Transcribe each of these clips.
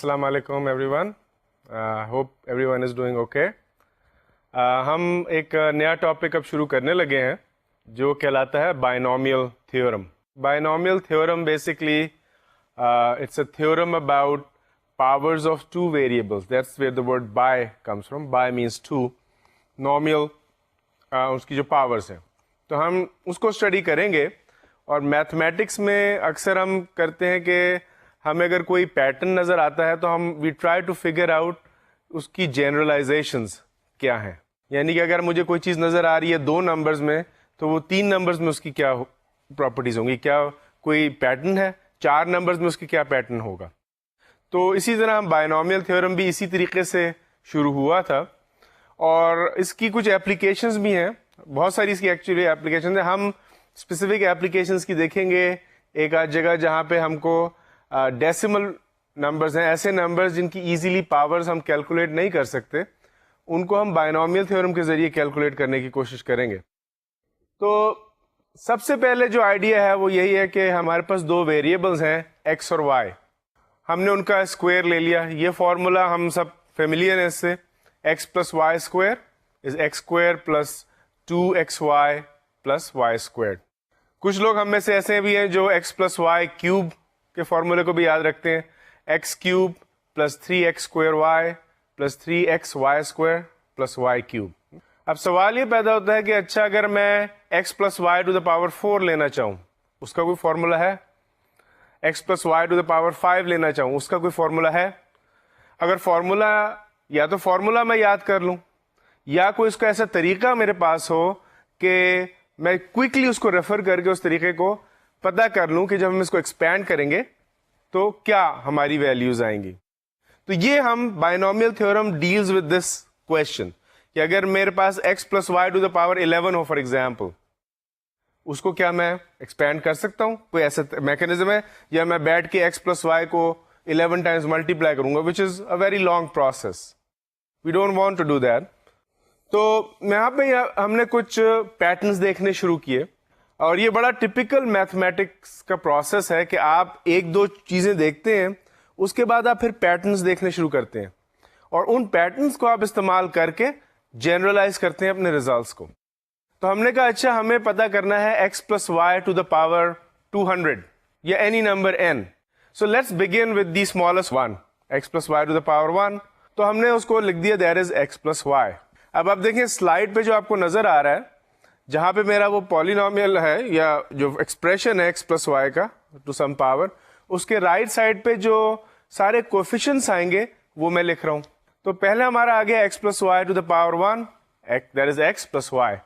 السلام علیکم every one. Hope every one is doing okay. ہم ایک نیا ٹاپک اب شروع کرنے لگے ہیں جو کہلاتا ہے binomial theorem. Binomial theorem basically it's a theorem about powers of two variables. That's where the word bi comes from. Bi means two. Nomial اس کی جو پاورز ہیں تو ہم اس کو اسٹڈی کریں گے. اور میتھمیٹکس میں اکثر ہم کرتے ہیں کہ ہمیں اگر کوئی پیٹرن نظر آتا ہے تو ہم we try to figure out اس کی جنرلائزیشنز کیا ہیں. یعنی کہ اگر مجھے کوئی چیز نظر آ رہی ہے 2 نمبرز میں تو وہ 3 نمبرز میں اس کی کیا پراپرٹیز ہوں گی, کیا کوئی پیٹرن ہے 4 نمبرز میں اس کی کیا پیٹرن ہوگا. تو اسی طرح بائنومیل تھیورم بھی اسی طریقے سے شروع ہوا تھا اور اس کی کچھ اپلیکیشنز بھی ہیں, بہت ساری اس کی ایکچولی اپلیکیشنز ہیں. ہم اسپیسیفک اپلیکیشنز کی دیکھیں گے ایک آدھ جگہ جہاں پہ ہم کو ڈیسیمل نمبرز ہیں, ایسے نمبرز جن کی ایزیلی پاورز ہم کیلکولیٹ نہیں کر سکتے, ان کو ہم بائنومیل تھیورم کے ذریعے کیلکولیٹ کرنے کی کوشش کریں گے. تو سب سے پہلے جو آئیڈیا ہے وہ یہی ہے کہ ہمارے پاس 2 ویریبلز ہیں ایکس اور وائی, ہم نے ان کا اسکوائر لے لیا. یہ فارمولا ہم سب فیملیئر ہیں اس سے, x plus Y square is x square plus 2xy plus Y square. کچھ لوگ ہم میں سے ایسے بھی ہیں جو ایکس پلس وائی کیوب کے فارمولے کو بھی یاد رکھتے ہیں, x cube plus 3x square y plus 3xy square plus y cube. اب سوال یہ پیدا ہوتا ہے کہ اچھا اگر میں x plus Y to the power 4 لینا چاہوں اس کا کوئی فارمولا ہے, x plus Y to the power 5 لینا چاہوں اس کا کوئی فارمولا ہے. اگر فارمولا یا تو فارمولا میں یاد کر لوں یا کوئی اس کا ایسا طریقہ میرے پاس ہو کہ میں کوئکلی اس کو ریفر کر کے اس طریقے کو پتا کر لوں کہ جب ہم اس کو ایکسپینڈ کریں گے تو کیا ہماری ویلیوز آئیں گی. تو یہ ہم binomial theorem deals with this question کہ اگر میرے پاس X plus Y to the power 11 ہو فار ایگزامپل, اس کو کیا میں ایکسپینڈ کر سکتا ہوں, کوئی ایسا میکینزم ہے, یا میں بیٹھ کے ایکس پلس وائی کو 11 ٹائمز ملٹیپلائی کروں گا which is a very long process, we don't want to do that. تو یہاں پہ ہم نے کچھ پیٹرنز دیکھنے شروع کیے اور یہ بڑا ٹپیکل میتھمیٹکس کا پروسیس ہے کہ آپ 1-2 چیزیں دیکھتے ہیں اس کے بعد آپ پھر پیٹرنز دیکھنے شروع کرتے ہیں اور ان پیٹرنز کو آپ استعمال کر کے جنرلائز کرتے ہیں اپنے ریزلٹس کو. تو ہم نے کہا اچھا ہمیں پتا کرنا ہے x plus Y to the power 200 یا any number n. So let's begin with the smallest one, x plus Y to the power 1. تو ہم نے اس کو لکھ دیا that is x plus y. اب آپ دیکھیں سلائڈ پہ جو آپ کو نظر آ رہا ہے جہاں پہ میرا وہ پالینومیل ہے یا جو ایکسپریشن ہے ایکس پلس وائی کا ٹو سم پاور, اس کے رائٹ سائڈ پہ جو سارے کوفیشنٹس آئیں گے وہ میں لکھ رہا ہوں. تو پہلے ہمارا آ گیا x plus Y to the power 1 that is x plus y.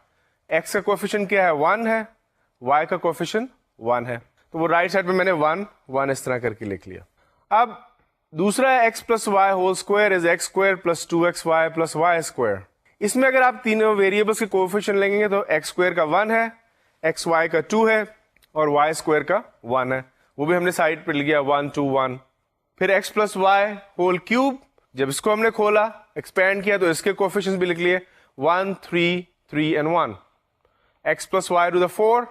X کا کوفیشنٹ کیا ہے 1 ہے, وائی کا کوفیشنٹ 1 ہے, تو وہ رائٹ سائڈ پہ میں نے 1 اس طرح کر کے لکھ لیا. اب دوسرا ہے x plus Y whole square is x square plus 2xy plus Y square. اس میں اگر آپ تینوں ویریبلس کے کوفیشنٹ لیں گے تو ایکس اسکوائر کا 1 ہے, ایکس وائی کا 2 ہے اور وائی اسکوائر کا 1 ہے, وہ بھی ہم نے سائڈ پہ لکھ دیا 1 2 1. پھر x plus Y whole cube, جب اس کو ہم نے کھولا ایکسپینڈ کیا تو اس کے کوفیشنٹ بھی لکھ لیے 1 3 3 and 1. X plus Y to the 4,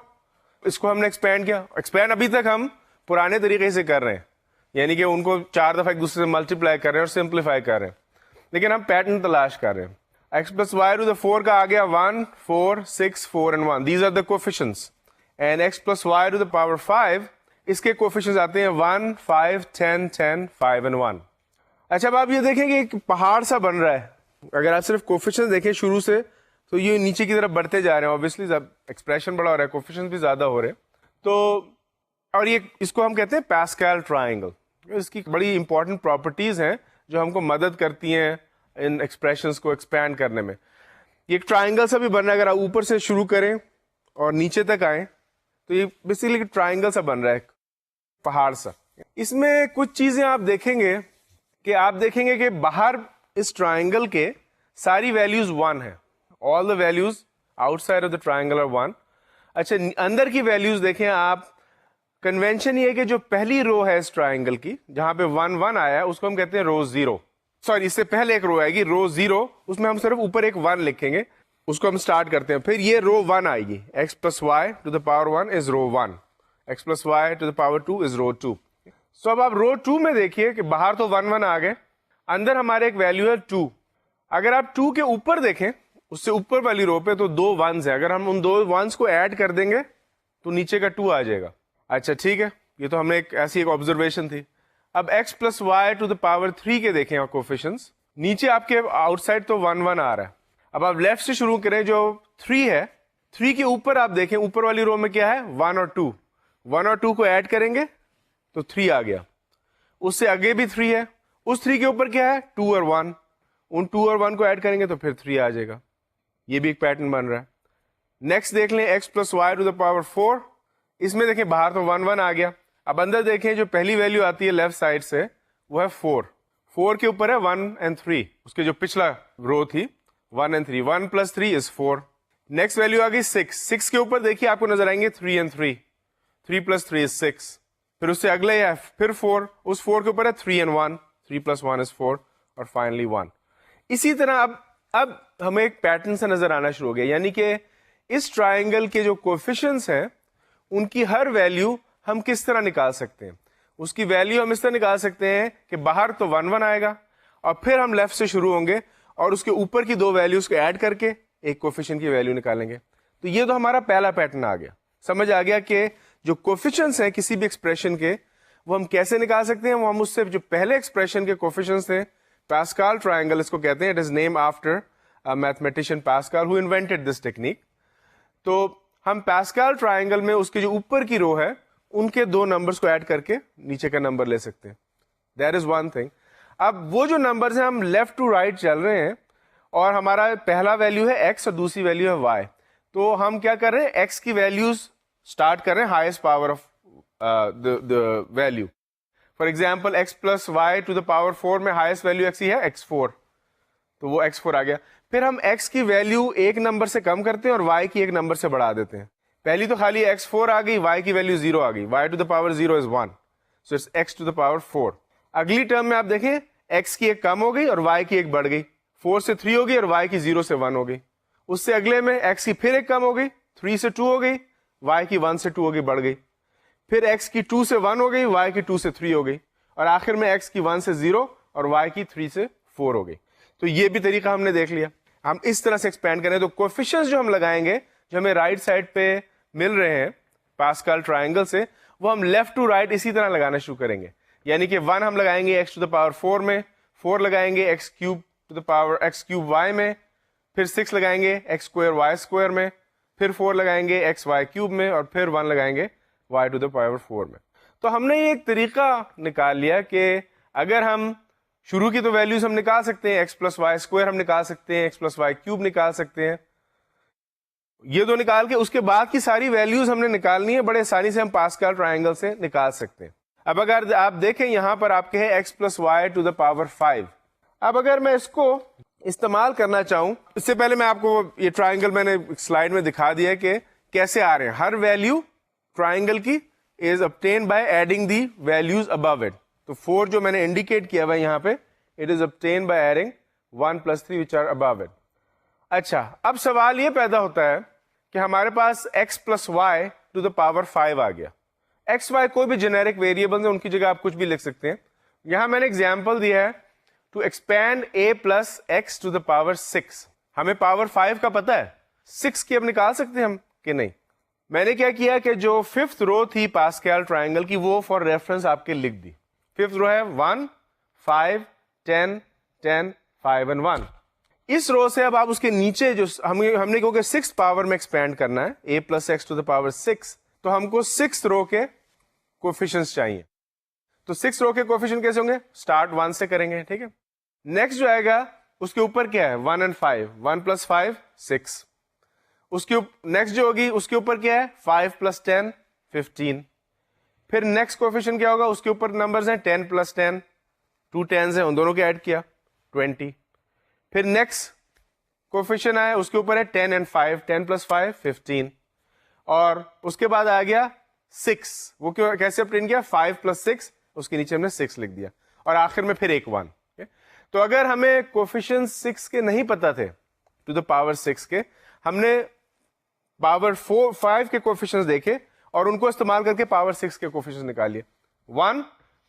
اس کو ہم نے ایکسپینڈ کیا. ایکسپینڈ ابھی تک ہم پرانے طریقے سے کر رہے ہیں, یعنی کہ ان کو 4 دفعہ ایک دوسرے سے ملٹیپلائی کر رہے ہیں اور سمپلیفائی کر رہے ہیں, لیکن ہم پیٹرن تلاش کر رہے ہیں. X plus Y to the 4 کا آ گیا 1 4 6 4 and 1. These are the coefficients. And x plus Y to the power 5, اس کے کوفیشنٹس آتے ہیں 1 5 10 10 5 and 1. اچھا اب آپ یہ دیکھیں کہ ایک پہاڑ سا بن رہا ہے. اگر آپ صرف کوفیشنٹس دیکھیں شروع سے تو یہ نیچے کی طرف بڑھتے جا رہے ہیں, obviously ایکسپریشن بڑا ہو رہا ہے, کوفیشنٹس بھی زیادہ ہو رہے ہیں. تو اور یہ اس کو ہم کہتے ہیں پاسکل ٹرائنگل. اس کی بڑی امپورٹنٹ پراپرٹیز ہیں جو ہم کو مدد کرتی ہیں ان ایکسپریشنس کو ایکسپینڈ کرنے میں. یہ ایک ٹرائنگل سا بھی بن رہا ہے, اگر آپ اوپر سے شروع کریں اور نیچے تک آئیں تو یہ بیسیکلی ٹرائنگل سا بن رہا ہے, پہاڑ سا. اس میں کچھ چیزیں آپ دیکھیں گے کہ آپ دیکھیں گے کہ باہر اس ٹرائنگل کے ساری ویلیوز 1 ہیں, all the values outside of the triangle are 1. اچھا اندر کی ویلیوز دیکھیں آپ, کنونشن یہ ہے کہ جو پہلی رو ہے اس ٹرائنگل کی جہاں پہ 1 1 آیا ہے اس کو ہم کہتے ہیں رو 0. سوری اس سے پہلے ایک رو آئے گی رو 0, اس میں ہم صرف اوپر ایک 1 لکھیں گے, اس کو ہم سٹارٹ کرتے ہیں. پھر یہ رو 1 آئے گی, x plus Y to the power 1 is row 1, x plus Y to the power 2 is row 2. So اب آپ رو 2 میں دیکھیے کہ باہر تو 1 1 آ گئے, اندر ہمارے ایک ویلو ہے 2. اگر آپ 2 کے اوپر دیکھیں, اس سے اوپر والی رو پہ تو 2 1s ہے, اگر ہم ان 2 1s کو ایڈ کر دیں گے تو نیچے کا 2 آ جائے گا. اچھا ٹھیک ہے, یہ تو ہم نے ایسی ایک آبزرویشن تھی. اب x plus Y to the power 3 کے دیکھیں آپ کوفیشنس, نیچے آپ کے آؤٹ سائڈ تو 1 1 آ رہا ہے. اب آپ لیفٹ سے شروع کریں, جو 3 ہے 3 کے اوپر آپ دیکھیں اوپر والی رو میں کیا ہے 1 اور 2, 1 اور 2 کو ایڈ کریں گے تو 3 آ گیا. اس سے آگے بھی 3 ہے, اس 3 کے اوپر کیا ہے 2 اور 1, ان 2 اور 1 کو ایڈ کریں گے تو پھر 3 آ جائے گا. یہ بھی ایک پیٹرن بن رہا ہے. نیکسٹ دیکھ لیں x plus Y to the power 4, اس میں دیکھیں باہر تو 1 1 آ گیا. اب اندر دیکھیں جو پہلی ویلو آتی ہے لیفٹ سائڈ سے وہ ہے 4, 4 کے اوپر ہے 1 and 3, اس کے جو پچھلا رو تھی 1 and 3, 1 plus 3 is 4. Next value آ گئی 6, 6 کے اوپر دیکھیے آپ کو نظر آئیں گے 3 and 3, 3 plus 3 is 6. پھر اس سے اگلے ہے پھر 4, اس 4 کے اوپر ہے 3 and 1, 3 plus 1 is 4, اور فائنلی 1. اسی طرح اب ہمیں ایک پیٹرن سے نظر آنا شروع ہو گیا, یعنی کہ اس ٹرائنگل کے جو کوفیشنٹس ہیں ان کی ہر ویلیو ہم کس طرح نکال سکتے ہیں. اس کی ویلیو ہم اس طرح نکال سکتے ہیں کہ باہر تو 1 1 آئے گا, اور پھر ہم لیفٹ سے شروع ہوں گے اور اس کے اوپر کی 2 ویلیوز کو ایڈ کر کے ایک کوفیشنٹ کی ویلیو نکالیں گے. تو یہ تو ہمارا پہلا پیٹرن آ گیا, سمجھ آ گیا کہ جو کوفیشنٹس ہیں کسی بھی ایکسپریشن کے وہ ہم کیسے نکال سکتے ہیں. وہ ہم اس سے جو پہلے ایکسپریشن کے کوفیشنٹس تھے, پاسکال ٹرائنگل اس کو کہتے ہیں, it is name after mathematician Pascal who invented this technique. تو ہم پاسکال ٹرائنگل میں اس کے جو اوپر کی رو ہے ان کے 2 نمبرز کو ایڈ کر کے نیچے کا نمبر لے سکتے ہیں. That is one thing. اب وہ جو نمبرز ہیں ہم لیفٹ ٹو رائٹ چل رہے ہیں اور ہمارا پہلا ویلیو ہے x اور دوسری ویلیو ہے y, تو ہم کیا کر رہے ہیں x کی ویلیوز اسٹارٹ کر رہے ہیں highest power of the value. For example x plus Y to the power 4 میں ہائیسٹ ویلیو x ہی ہے x4, تو وہ x4 آ گیا. پھر ہم x کی ویلیو ایک نمبر سے کم کرتے ہیں اور y کی ایک نمبر سے بڑھا دیتے ہیں. پہلی تو خالی x4 آ گئی, y کی ویلیو 0 آ گئی, y to the power 0 is 1, so it's x to the power 4. اگلی ٹرم میں آپ دیکھیں x کی ایک کم ہو گئی اور y کی ایک بڑھ گئی, 4 سے 3 ہو گئی اور y کی 0 سے 1 ہو گئی. اس سے اگلے میں x کی پھر ایک کم ہو گئی, 3 سے 2 ہو گئی, y کی 1 سے 2 ہو گئی, بڑھ گئی. پھر x کی 2 سے 1 ہو گئی, y کی 2 سے 3 ہو گئی, اور آخر میں x کی 1 سے 0 اور y کی 3 سے 4 ہو گئی. تو یہ بھی طریقہ ہم نے دیکھ لیا. ہم اس طرح سے ایکسپینڈ کریں تو کوفیشنٹس جو ہم لگائیں گے جو ہمیں رائٹ سائڈ پہ مل رہے ہیں پاسکال ٹرائنگل سے, وہ ہم لیفٹ ٹو رائٹ اسی طرح لگانا شروع کریں گے. یعنی کہ 1 ہم لگائیں گے x ٹو دا پاور 4 میں, 4 لگائیں گے x cube to the power x cube y میں, پھر 6 لگائیں گے x اسکوائر y اسکوائر میں, پھر 4 لگائیں گے x y کیوب میں, اور پھر 1 لگائیں گے y ٹو دا پاور 4 میں. تو ہم نے یہ ایک طریقہ نکال لیا کہ اگر ہم شروع کی تو ویلیوز ہم نکال سکتے ہیں, x پلس وائی اسکوائر ہم نکال سکتے ہیں, x پلس وائی کیوب نکال سکتے ہیں, یہ دو نکال کے اس کے بعد کی ساری ویلیوز ہم نے نکالنی ہے, بڑے آسانی سے ہم پاسکال ٹرائنگل سے نکال سکتے ہیں. اب اگر آپ دیکھیں یہاں پر آپ کے ہے x plus Y to the power 5. اب اگر میں اس کو استعمال کرنا چاہوں, اس سے پہلے میں آپ کو یہ ٹرائنگل میں نے سلائڈ میں دکھا دیا کہ کیسے آ رہے ہیں. ہر ویلیو ٹرائنگل کی از obtained by adding the values above it. تو 4 جو میں نے انڈیکیٹ کیا ہوا ہے یہاں پہ, it is obtained by adding 1 plus 3 which are above it. اچھا, اب سوال یہ پیدا ہوتا ہے کہ ہمارے پاس x plus y to the power 5 آ گیا. x y کوئی بھی جنیرک ویریبل ہیں, ان کی جگہ آپ کچھ بھی لکھ سکتے ہیں. یہاں میں نے ایگزامپل دیا ہے to expand a plus x to the power 6. ہمیں پاور 5 کا پتا ہے, 6 کی اب نکال سکتے ہیں ہم کہ نہیں. میں نے کیا کیا کہ جو 5th رو تھی پاسکال ٹرائنگل کی وہ فار ریفرنس آپ کے لکھ دی. 5th رو ہے 1 5 10 10 5 and 1. اس رو سے اب آپ اس کے نیچے جو ہم نے کیونکہ 6 پاور میں ایکسپینڈ کرنا ہے a plus x to the power 6, تو ہم کو 6 رو کے کوفیشنٹس چاہیے. تو 6 رو کے کوفیشنٹ کیسے ہوں گے, اسٹارٹ 1 سے کریں گے, ٹھیک ہے. نیکسٹ جو آئے گا اس کے اوپر کیا ہے 1 and 5, 1 plus 5 6. اس کے نیکسٹ جو ہوگی اس کے اوپر کیا ہے 5 plus 10 15. پھر نیکسٹ کوفیشنٹ کیا ہوگا, اس کے اوپر نمبرز ہیں 10 plus 10, 2 10s ہیں, ان دونوں کے ایڈ کیا 20. پھر نیکسٹ کوفیشنٹ آیا اس کے اوپر ہے 10 and 5, 10 plus 5 15. اور اس کے بعد آ گیا 6, وہ کیسے obtain کیا 5 plus 6, اس کے نیچے ہم نے 6 لکھ دیا, اور آخر میں پھر ایک 1. تو اگر ہمیں کوفیشنٹ 6 کے نہیں پتا تھے ٹو دا پاور 6 کے, ہم نے پاور 5 کے کوفیشنٹس دیکھے اور ان کو استعمال کر کے پاور 6 کے coefficients نکالیے. 1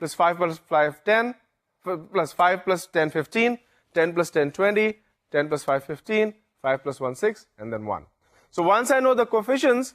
plus 5 + 5 10, plus 5 + 10 15, 10 + 10 20, 10 + 5 15, 5 + 1 6, and then 1. So once I know the coefficients,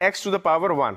x⁻1.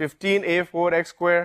15a4x²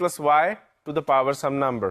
+ y⁻ some number.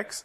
x.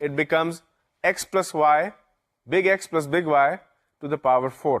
it becomes x + y, big X + big Y to the power 4.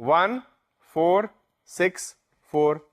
1, 4, 6, 4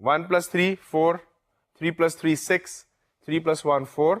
1 + 3 4, 3 + 3 6, 3 + 1 4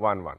1 1.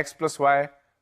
x + y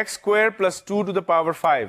x² + 2 to the power 5.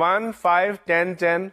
1, 5, 10, 10,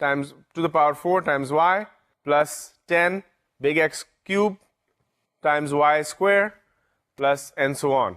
times to the power 4 times y plus 10 big x³ times y² plus and so on.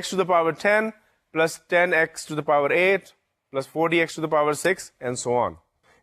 x⁻10 plus 10x⁸ plus 40x⁻6 and so on.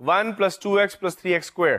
1 + 2x + 3x².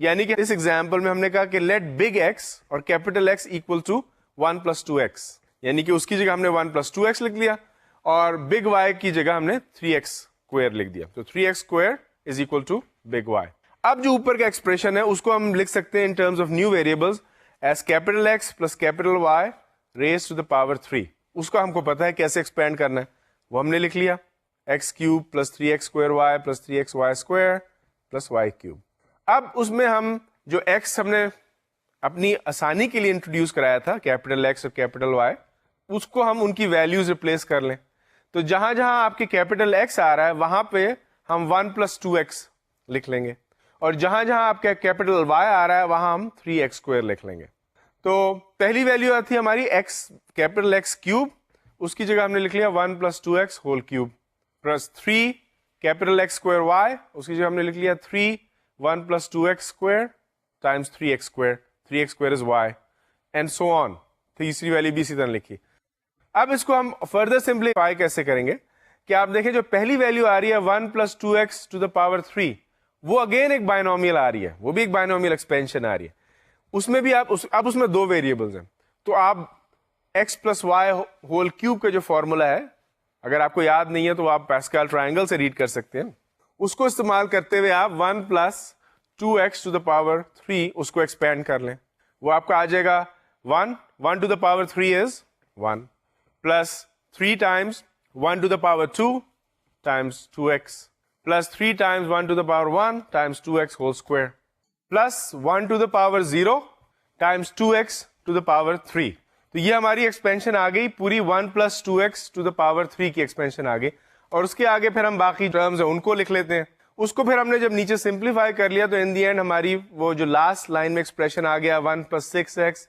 یعنی کہ اس example میں ہم نے کہا کہ let big x اور capital x equal to 1 + 2x، یعنی کہ اس کی جگہ ہم نے 1 + 2x لکھ لیا اور بگ وائی کی جگہ ہم نے 3x² لکھ دیا. تو 3x² is equal to big y. اب جو اوپر کا ایکسپریشن ہے اس کو ہم لکھ سکتے ہیں in terms of new variables as capital x plus capital y raise to the power 3. اس کو ہم کو پتا ہے کیسے ایکسپینڈ کرنا ہے, وہ ہم نے لکھ لیا x³ + 3x² + 3xy² + y³. اب اس میں ہم جو x ہم نے اپنی آسانی کے لیے انٹروڈیوس کرایا تھا کیپیٹل ایکس اور کیپیٹل وائی, اس کو ہم ان کی ویلیوز ریپلیس کر لیں. تو جہاں جہاں آپ کے کیپیٹل ایکس آ رہا ہے وہاں پہ ہم 1 + 2x لکھ لیں گے, اور جہاں جہاں آپ کا کیپیٹل وائی آ رہا ہے وہاں ہم 3x² لکھ لیں گے. تو پہلی ویلیو آتی ہے ہماری x کیپیٹل x³, اس کی جگہ ہم نے لکھ لیا 1 + 2x³ پلس 3 کیپیٹل x²y, اس کی جگہ ہم نے لکھ لیا 3 1 + 2x² times 3x², 3x² is y and so on. تیسری ویلیو بھی اسی طرح لکھی. اب اس کو ہم فردر سمپلیفائی کیسے کریں گے کہ آپ دیکھیں جو پہلی ویلیو آ رہی ہے 1 + 2x⁻³ وہ اگین ایک بائنومیل آ رہی ہے, وہ بھی ایک بائنومیل ایکسپینشن آ رہی ہے. اس میں بھی آپ اب اس میں دو ویریبلز ہیں, تو آپ x + y³ کا جو فارمولا ہے اگر آپ کو یاد نہیں ہے تو آپ پاسکل ٹرائنگل سے ریڈ کر سکتے ہیں, اس کو استعمال کرتے ہوئے آپ 1 + 2x⁻³ اس کو ایکسپینڈ کر لیں. وہ آپ کا آ جائے گا 1 از 1 plus 3 Times 1⁻² Times 2x plus 3 Times 1⁻1 Times 2x² plus 1⁻0 Times 2x⁻3. تو یہ ہماری ایکسپینشن آ گئی پوری 1 + 2x⁻³ کی ایکسپینشن آ گئی, اور اس کے آگے پھر ہم باقی ٹرمز ہیں ان کو لکھ لیتے ہیں. اس کو پھر ہم نے جب نیچے سمپلیفائی کر لیا تو ان دی اینڈ ہماری وہ جو لاسٹ لائن میں ایکسپریشن آ گیا 1 + 6x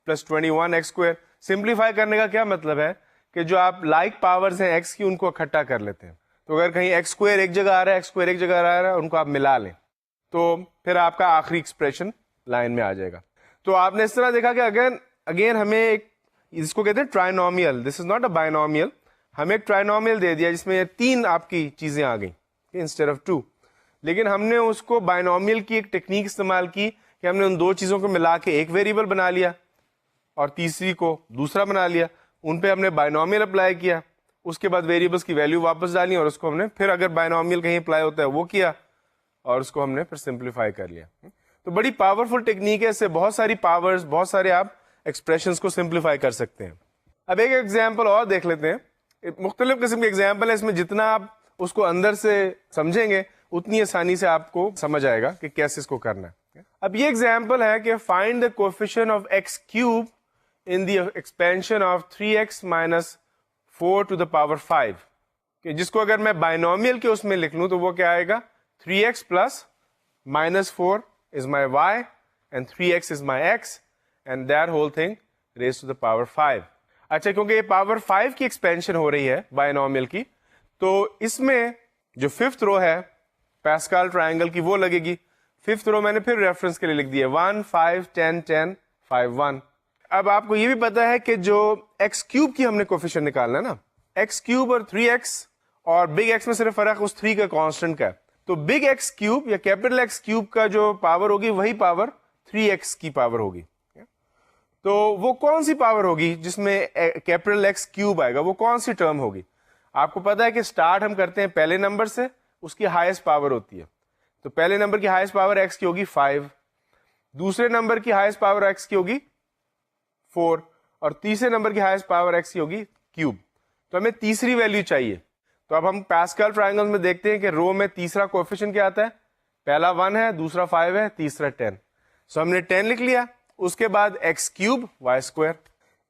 + 21x². سمپلیفائی کرنے کا کیا مطلب ہے کہ جو آپ لائک پاورز ہیں x کی ان کو اکٹھا کر لیتے ہیں. تو اگر کہیں x² ایک جگہ آ رہا ہے x² ایک جگہ آ رہا ہے ان کو آپ ملا لیں تو پھر آپ کا آخری ایکسپریشن لائن میں آ جائے گا. تو آپ نے اس طرح دیکھا کہ اگین ہمیں ایک اس کو کہتے ہیں ٹرائنومیل, دس از ناٹ اے بائنومیل. ہمیں ایک ٹرائنومیل دے دیا جس میں 3 آپ کی چیزیں آ گئیں انسٹیڈ آف 2, لیکن ہم نے اس کو بائنومیل کی ایک ٹیکنیک استعمال کی کہ ہم نے ان دو چیزوں کو ملا کے ایک ویریبل بنا لیا اور تیسری کو دوسرا بنا لیا. ان پہ ہم نے بائنومیل اپلائی کیا, اس کے بعد ویریبلس کی ویلیو واپس ڈالی اور اس کو ہم نے پھر اگر بائنومیل کہیں اپلائی ہوتا ہے وہ کیا اور اس کو ہم نے پھر سمپلیفائی کر لیا. تو بڑی پاورفل ٹیکنیک ہے, اس سے بہت ساری پاورز بہت سارے آپ ایکسپریشنس کو سمپلیفائی کر سکتے ہیں. اب ایک ایگزامپل اور دیکھ لیتے ہیں. مختلف قسم کے ایگزامپل ہے, اس میں جتنا آپ اس کو اندر سے سمجھیں گے اتنی آسانی سے آپ کو سمجھ آئے گا کہ کیسے اس کو کرنا ہے. اب یہ ایگزامپل ہے کہ find the coefficient of x³ in the expansion of 3x - 4⁵, کہ جس کو اگر میں بائنومیل کے اس میں لکھ لوں تو وہ کیا آئے گا 3x + -4 is my y and 3x is my x and that whole thing raised to the power 5. اچھا, کیونکہ یہ پاور 5 کی ایکسپینشن ہو رہی ہے بائنومیل کی, تو اس میں جو 5th رو ہے پاسکل ٹرائنگل کی وہ لگے گی. 5th رو میں نے پھر ریفرنس کے لیے لکھ دیا 1 5 10 10 5 1. اب آپ کو یہ بھی پتا ہے کہ جو x³ کی ہم نے کوفیشینٹ نکالنا ہے نا, x³ اور 3x اور بگ ایکس میں صرف فرق اس 3 کا کانسٹنٹ کا ہے. تو بگ x³ یا کیپیٹل x³ کا جو پاور ہوگی وہی پاور 3x کی پاور ہوگی. تو وہ کون سی پاور ہوگی جس میں کیپیٹل x³ آئے گا, وہ کون سی ٹرم ہوگی؟ آپ کو پتا ہے کہ اسٹارٹ ہم کرتے ہیں پہلے نمبر سے, اس کی ہائیسٹ پاور ہوتی ہے. تو پہلے نمبر کی ہائیسٹ پاور x کی ہوگی 5, دوسرے نمبر کی ہائیسٹ پاور x کی ہوگی 4, اور تیسرے نمبر کی ہائیسٹ پاور x کی ہوگی کیوب. تو ہمیں تیسری ویلیو چاہیے. تو اب ہم پاسکل ٹرائنگل میں دیکھتے ہیں کہ رو میں تیسرا کوفیشینٹ کیا آتا ہے, پہلا 1 ہے, دوسرا 5 ہے, تیسرا 10. سو ہم نے 10 لکھ لیا. اس کے بعد x³ y²,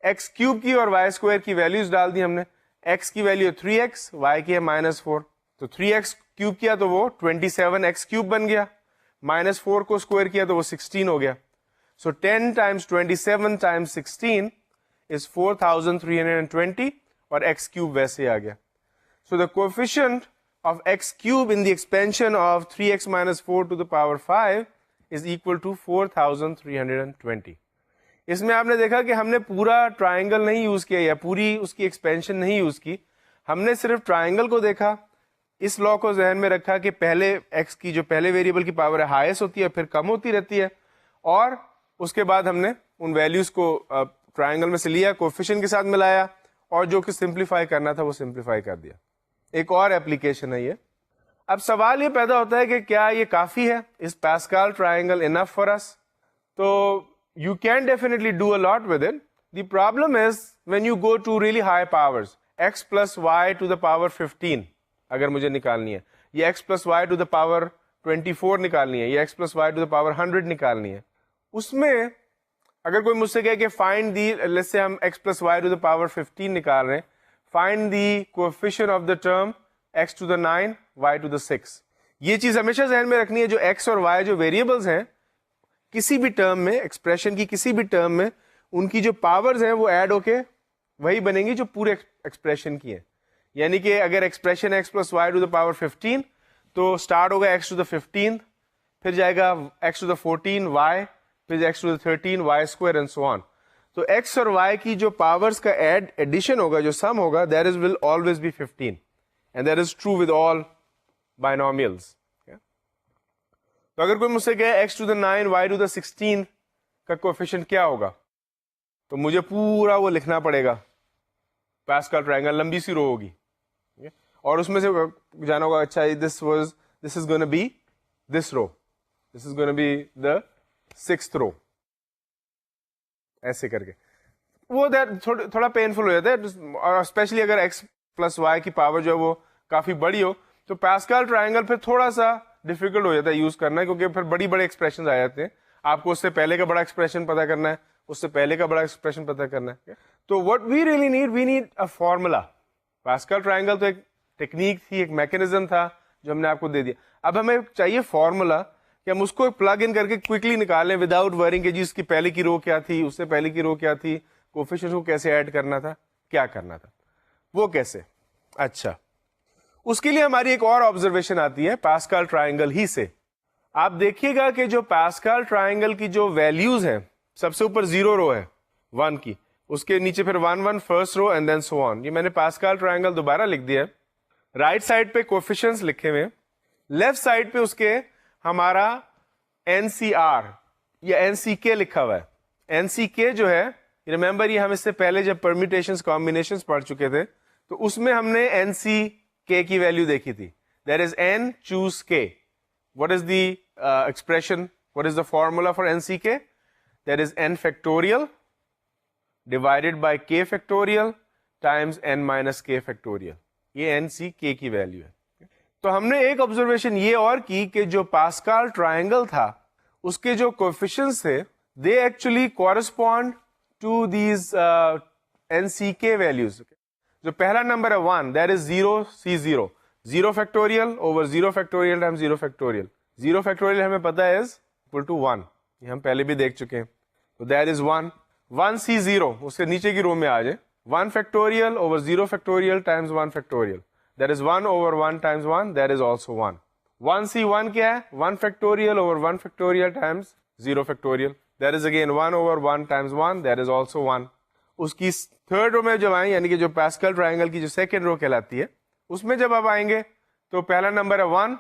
x³ کی اور y² کی ویلیوز ڈال دی ہم نے. x کی ویلیو 3x, y کی ہے -4. تو 3x³ کیا تو وہ 27x³ بن گیا, -4 کو اسکوائر کیا تو وہ 16 ہو گیا. So 10 times 27 times 16 is 4320 اور x³ ویسے آ گیا. So the coefficient of x³ in the expansion of 3x - 4⁵ is equal to 4320. اس میں آپ نے دیکھا کہ ہم نے پورا ٹرائنگل نہیں یوز کیا یا پوری اس کی ایکسپینشن نہیں یوز کی, ہم نے صرف ٹرائنگل کو دیکھا, اس لا کو ذہن میں رکھا کہ پہلے x کی جو پہلے ویریبل کی پاور ہے ہائیسٹ ہوتی ہے, پھر کم ہوتی رہتی ہے, اور اس کے بعد ہم نے ان ویلیوز کو ٹرائنگل میں سے لیا, کوفیشنٹ کے ساتھ ملایا, اور جو کہ سمپلیفائی کرنا تھا وہ سمپلیفائی کر دیا. ایک اور اپلیکیشن ہے یہ. اب سوال یہ پیدا ہوتا ہے کہ کیا یہ کافی ہے, از پاسکال ٹرائنگل انف فار اس؟ تو you can definitely do a lot with it. The problem is when you go to really high powers, x plus y to the power 15 اگر مجھے نکالنی ہے, یا x plus y to the power 24 نکالنی ہے, یا x plus y to the power 100 نکالنی ہے, اس میں اگر کوئی مجھ سے کہے کہ find the, let's say ہم x plus y to the power 15 نکال رہے ہیں, find the coefficient of the term x to the 9 y to the 6. یہ چیز ہمیشہ ذہن میں رکھنی ہے, جو x اور y جو ویریبلز ہیں کسی بھی ٹرم میں, ایکسپریشن کی کسی بھی ٹرم میں, ان کی جو پاورز ہیں وہ ایڈ ہو کے وہی بنیں گی جو پورے ایکسپریشن کی ہیں. یعنی کہ اگر expression x plus Y to the power 15 تو اسٹارٹ ہوگا x ٹو دا 15, پھر جائے گا x ٹو دا 14 y, پھر x to the 13 y square and so on. تو x اور y کی جو پاورز کا ایڈیشن ہوگا, جو سم ہوگا, that is will always be 15, and that is true with all binomials. تو اگر کوئی مجھ سے کہے x to the 9 y to the 16 کا کوفیشنٹ کیا ہوگا, تو مجھے پورا وہ لکھنا پڑے گا. پاسکل ٹرائنگل لمبی سی رو ہوگی, اور اس میں سے جانا ہوگا اچھا this is going to be this row, this is going to be the 6th row, ایسے کر کے وہ تھوڑا پینفل ہو جاتا ہے. اور اسپیشلی اگر x پلس وائی کی پاور جو ہے وہ کافی بڑی ہو تو پاسکل ٹرائنگل پھر تھوڑا سا ڈیفیکلٹ ہو جاتا ہے یوز کرنا, کیونکہ پھر بڑے ایکسپریشن آ جاتے ہیں. آپ کو اس سے پہلے کا بڑا ایکسپریشن پتا کرنا ہے, اس سے پہلے کا بڑا ایکسپریشن پتا کرنا ہے. تو what we really need, we need a formula. Pascal triangle تو ایک ٹیکنیک تھی, ایک میکینزم تھا جو ہم نے آپ کو دے دیا. اب ہمیں چاہیے فارمولا کہ ہم اس کو پلگ ان کر کے کوئکلی نکالیں وداؤٹ ورنگ کہ جی اس کی پہلے کی رو کیا تھی, اس سے پہلے کی رو کیا تھی, کوفیشنٹ کو کیسے ایڈ کرنا تھا, کیا کرنا تھا, وہ کیسے. اچھا, اس کے لیے ہماری ایک اور آبزرویشن آتی ہے پاسکل ٹرائنگل ہی سے. آپ دیکھیے گا کہ جو پاسکل ٹرائنگل کی جو ویلیوز ہیں, سب سے اوپر 0 رو ہے 1 کی, اس کے نیچے پھر 1 1 فرسٹ رو اینڈ دین سو آن. یہ میں نے پاسکل ٹرائنگل دوبارہ لکھ دیا ہے. رائٹ سائڈ پہ کوفیشنٹس لکھے ہوئے, لیفٹ سائڈ پہ اس کے ہمارا NCR یا NCK لکھا ہوا ہے. NCK جو ہے, ریمبر یہ ہم اس سے پہلے جب پرمیٹیشنز کمبینیشنز پڑھ چکے تھے تو اس میں ہم نے NCK کی ویلیو دیکھی تھی. That is N choose K. What is the expression? What is the formula for NCK? That is n factorial divided by k factorial times n minus k factorial. یہ NCK کی value ہے. تو ہم نے ایک observation یہ اور کی کہ جو پاسکل ٹرائنگل تھا اس کے جو کوفیشنٹس تھے they actually correspond to these NCK values. جو پہلا نمبر ہے 1, that is 0 C0. 0 factorial over 0 factorial times 0 factorial. 0 factorial ہمیں پتا ہے is equal to 1. یہ ہم پہلے بھی دیکھ چکے ہیں. تو that is 1. 1 C0 اس کے نیچے کی رو میں آ جائے. 1 factorial over 0 factorial times 1 factorial. That is 1 over 1 times 1. That is also 1. 1 C1 کیا ہے? 1 factorial over 1 factorial times 0 factorial. That is again 1 over 1 times 1. That is also 1. اس کی تھرڈ رو میں جب آئیں, یعنی کہ جو پاسکل ٹرائنگل کی جو سیکنڈ رو کہلاتی ہے, اس میں جب آپ آئیں گے تو پہلا نمبر ہے 1,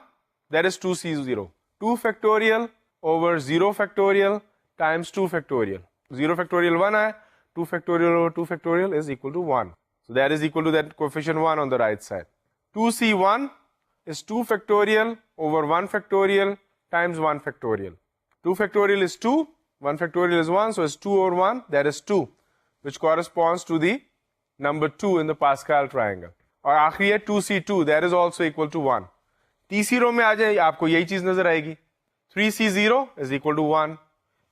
that is 2 C0. 2 factorial over 0 factorial times 2 factorial. 0 factorial 1 آیا, 2 factorial over 2 factorial is equal to 1. So that is equal to that coefficient 1 on the right side. 2C1 is 2 factorial over 1 factorial times 1 factorial. 2 factorial is 2, 1 factorial is 1, so it's 2 over 1, that is 2, which corresponds to the number 2 in the Pascal triangle. اور آخری ہے 2C2, that is also equal to 1. تیسری رو میں آ جائے, آپ کو یہی چیز نظر آئے گی. 3C0 is equal to 1,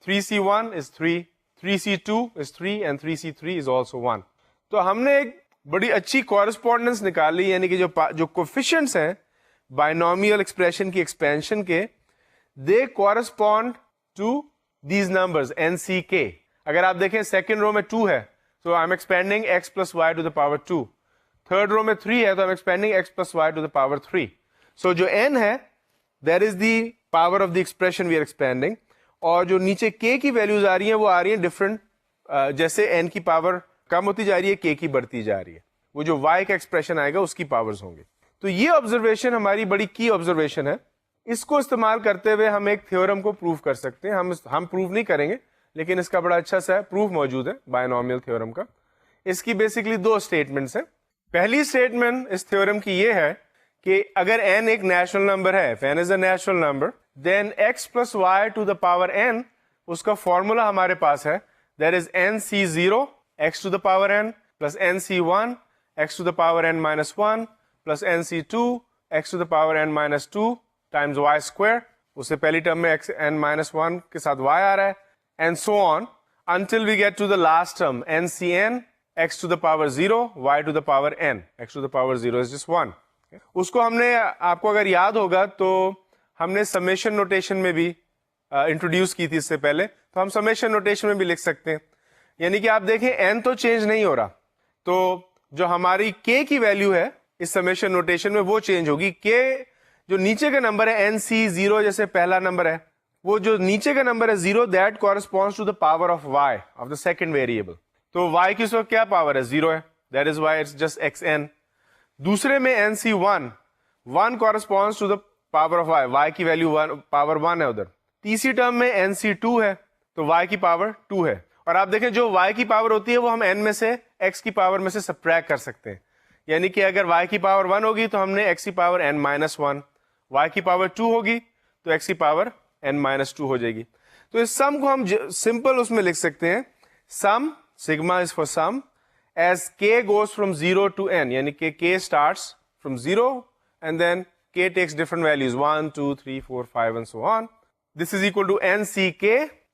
3C1 is 3, 3C2 is 3 and 3C3 is also 1. تو ہم نے ایک بڑی اچھی کورسپونڈنس نکالی, یعنی کہ جو کوفیشنٹس ہیں بائنومیل ایکسپریشن کی ایکسپینشن کے, they correspond to these numbers NCK. اگر آپ دیکھیں سیکنڈ رو میں 2 ہے, so I'm expanding x plus y to the power 2. Third row میں 3 ہے تو I'm expanding x plus y to the power 3. So جو n ہے that is the power of the expression we are expanding, اور جو نیچے k کی values آ رہی ہیں وہ آ رہی ہیں ڈفرنٹ, جیسے n کی پاور کم ہوتی جا رہی ہے k کی بڑھتی جا رہی ہے, وہ جو y کا ایکسپریشن آئے گا اس کی پاورز ہوں گے. تو یہ آبزرویشن ہماری بڑی کی آبزرویشن ہے. اس کو استعمال کرتے ہوئے ہم ایک تھیورم کو پروف کر سکتے ہیں. ہم پروف نہیں کریں گے لیکن اس کا بڑا اچھا سا پروف موجود ہے بائنومیل تھیورم کا. اس کی بیسکلی دو اسٹیٹمنٹس ہیں. پہلی اسٹیٹمنٹ اس تھیورم کی یہ ہے کہ اگر n ایک نیچرل نمبر ہے, if n is a natural number, then x plus y to the power n, اس کا فارمولا ہمارے پاس ہے, that is nc0 x to the power n plus nc1 x to the power n minus 1 plus nc2 x to the power n minus 2 times y square. اس سے پہلی term میں x n minus 1 کے ساتھ y آ رہا ہے, and so on until we get to the last term ncn x to the power 0 y to the power n. x to the power 0 is just 1. اس کو ہم نے, آپ کو اگر یاد ہوگا تو ہم نے سمیشن نوٹیشن میں بھی انٹروڈیوس کی تھی اس سے پہلے, تو ہم سمیشن نوٹیشن میں بھی لکھ سکتے ہیں. یعنی کہ آپ دیکھیں n تو چینج نہیں ہو رہا, تو جو ہماری k کی ویلیو ہے اس سمیشن نوٹیشن میں وہ چینج ہوگی. k جو نیچے کا نمبر ہے nc0 جیسے پہلا نمبر ہے, وہ جو نیچے کا نمبر ہے 0 that corresponds to the power of y of the second variable. تو y کی اس وقت کیا پاور ہے, 0 ہے, that is y it's just xn. دوسرے میں nc1 1 corresponds to the power of y, y کی ویلیو پاور 1 ہے ادھر. تیسری ٹرم میں nc2 ہے تو y کی پاور 2 ہے. اور آپ دیکھیں جو y کی پاور ہوتی ہے وہ ہم n میں سے x کی پاور میں سے سبٹریکٹ کر سکتے ہیں. یعنی کہ اگر y کی پاور 1 ہوگی تو ہم نے x کی پاور n minus 1, y کی پاور 2 ہوگی تو x کی پاور n minus 2 ہو جائے گی. تو اس سم کو ہم سمپل اس میں لکھ سکتے ہیں, sum sigma is for sum as k goes from 0 to n, یعنی کہ k starts from 0 and then k takes different values 1, 2, 3, 4, 5 and so on. This is equal to nck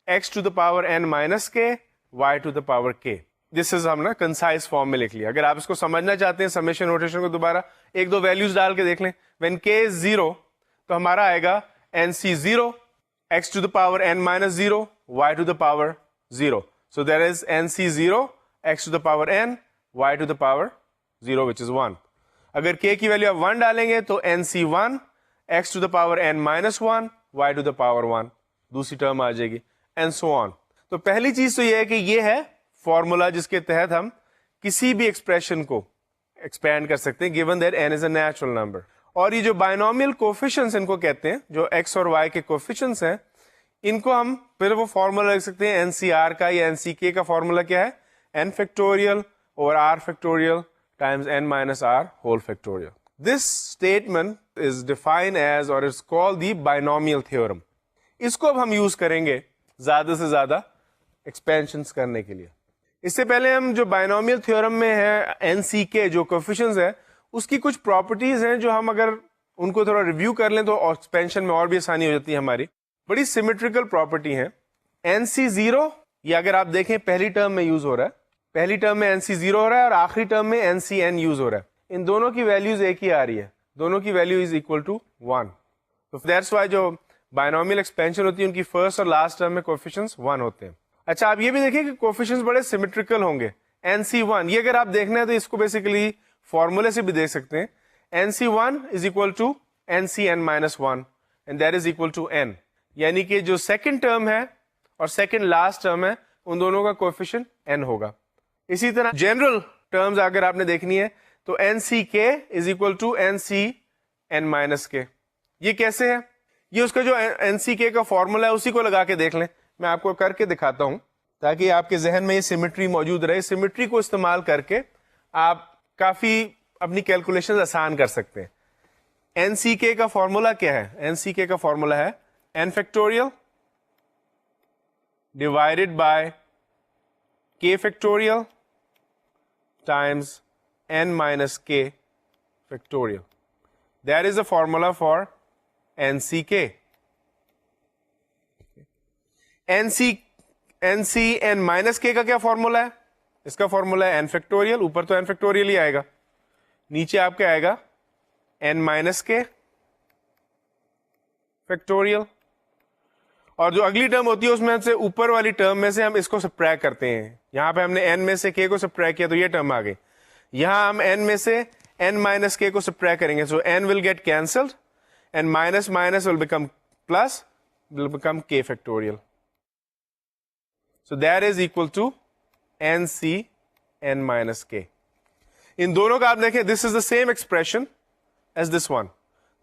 x to the power n minus k y to the power k. This is ہم نے concise form میں لکھ لیا. اگر آپ اس کو سمجھنا چاہتے ہیں سمیشن نوٹیشن کو دوبارہ ایک دو ویلیوز ڈال کے دیکھ لیں. when k is 0 تو ہمارا آئے گا nc0 x to the power n minus 0 y to the power 0. So there is nc0 x to the power n y to the power 0 which is 1. اگر k کی value آپ 1 ڈالیں گے تو nc1 x to the power n minus 1 y to the power 1 دوسری term آ جائے گی and so on. تو پہلی چیز تو یہ ہے کہ یہ ہے فارمولا جس کے تحت ہم کسی بھی ایکسپریشن کو ایکسپینڈ کر سکتے ہیں given that n is a natural number. اور یہ جو بائنومیل کوفیشنٹس ان کو کہتے ہیں, جو x اور y کے کوفیشنٹس ہیں, ان کو ہم پھر وہ فارمولا لکھ سکتے ہیں NCR کا یا NCK کا فارمولا کیا ہے, n factorial over r factorial times n minus r whole factorial. This statement is defined as or is called the binomial theorem. اس کو اب ہم یوز کریں گے زیادہ سے زیادہ ایکسپینشنز کرنے کے لیے. اس سے پہلے ہم جو بائنومیل تھیورم میں ہے NCK جو کوفیشنز ہے اس کی کچھ پراپرٹیز ہیں جو ہم اگر ان کو تھوڑا ریویو کر لیں تو ایکسپینشن میں اور بھی آسانی ہو جاتی ہے ہماری. بڑی سیمیٹریکل پراپرٹی ہیں. nc0 یہ اگر آپ دیکھیں پہلی ٹرم میں یوز ہو رہا ہے, پہلی ٹرم میں nc0 ہو رہا ہے اور آخری ٹرم میں ncn یوز ہو رہا ہے. ان دونوں کی ویلیوز ایک ہی آ رہی ہے, دونوں کی ویلیو از اکول ٹو 1. تو دیٹس وائی جو بائنومیل ایکسپینشن ہوتی ہے ان کی فرسٹ اور لاسٹ ٹرم میں کوفیشنٹس 1 ہوتے ہیں. اچھا آپ یہ بھی دیکھیں کہ کوفیشنٹس بڑے سیمیٹریکل ہوں گے. nc1 یہ اگر آپ دیکھنا ہے تو اس کو بیسیکلی فارمولے سے بھی دیکھ سکتے ہیں. nc1 is equal to ncn minus 1 and that is equal to n. یعنی کہ جو سیکنڈ ٹرم ہے اور سیکنڈ لاسٹ ٹرم ہے ان دونوں کا کوفیشنٹ n ہوگا. اسی طرح جنرل ٹرمز اگر آپ نے دیکھنی ہے تو nck is equal to ncn minus k. یہ کیسے ہے, یہ اس کا جو nck کا فارمولا ہے اسی کو لگا کے دیکھ لیں. میں آپ کو کر کے دکھاتا ہوں تاکہ آپ کے ذہن میں یہ سیمیٹری موجود رہے. سیمیٹری کو استعمال کر کے آپ کافی اپنی کیلکولیشن آسان کر سکتے ہیں. nck کا فارمولا کیا ہے, nck کا فارمولا ہے n factorial divided by k factorial times n minus k factorial. That is the formula for nck. n minus k کا کیا فارمولا ہے, اس کا فارمولا ہے n فیکٹوریل. اوپر تو n فیکٹوریل ہی آئے گا, نیچے آپ کا آئے گا n minus k فیکٹوریل. اور جو اگلی ٹرم ہوتی ہے اس میں سے اوپر والی ٹرم میں سے ہم اس کو سبٹریکٹ کرتے ہیں. یہاں پہ ہم نے n میں سے k کو سبٹریکٹ کیا تو یہ ٹرم آ گئی. یہاں ہم n میں سے n minus k کو سبٹریکٹ کریں گے, سو n will get cancelled and minus minus will become plus, will become k factorial. So that is equal to nc n minus k. ان دونوں کا آپ دیکھیں this is the same expression as this one.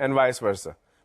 and vice versa.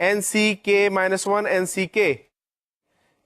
nck-1 nck,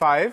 5,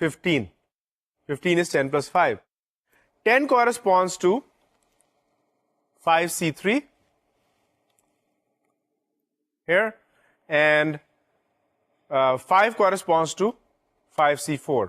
15. 15 is 10 plus 5. 10 corresponds to 5c3 here, and 5 corresponds to 5c4.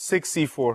6c4.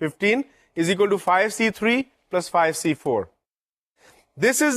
15 is equal to 5c3 plus 5c4. This is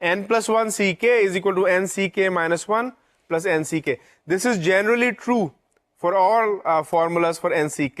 n plus 1 ck is equal to nck minus 1 plus nck. This is generally true for all formulas for nck.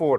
4.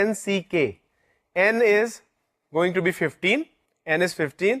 nck. n is going to be 15, n is 15.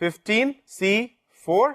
15 c4,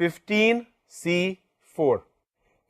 15c4.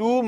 2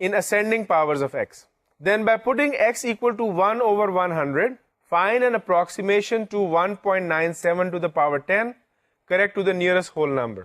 in ascending powers of x. Then by putting x equal to 1 over 100, find an approximation to 1.97 to the power 10, correct to the nearest whole number.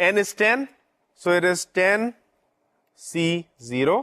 n is 10, so it is 10 c0.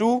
2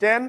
10.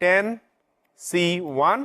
10 c1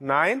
9.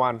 1.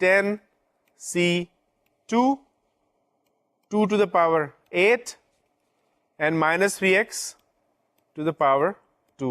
10 c2 2 to the power 8 and -3x to the power 2.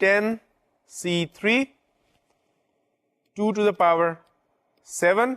10 c3 2 to the power 7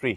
3.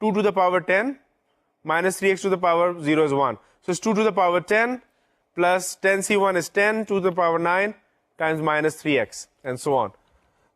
2 to the power 10 minus 3x to the power 0 is 1. So it's 2 to the power 10 plus 10c1 is 10, 2 to the power 9 times minus 3x and so on.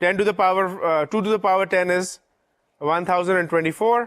10 to the power 2 to the power 10 is 1024,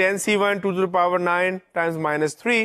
10c1 2 to the power 9 times minus 3,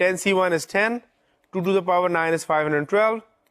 10c1 is 10, 2 to the power 9 is 512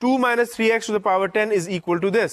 2 minus 3x to the power 10 is equal to this.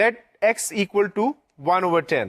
let x equal to 1 over 10.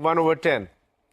1 over 10.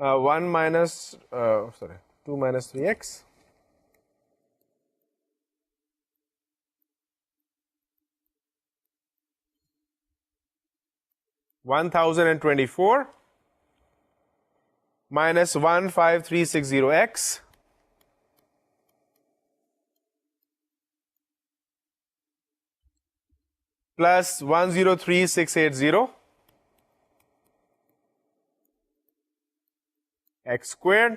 2 minus 3x (1024) minus 15360x plus 103680 x squared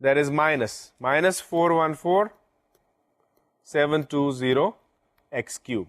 That is minus 414720 x cube.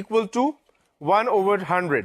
equal to 1 over 100.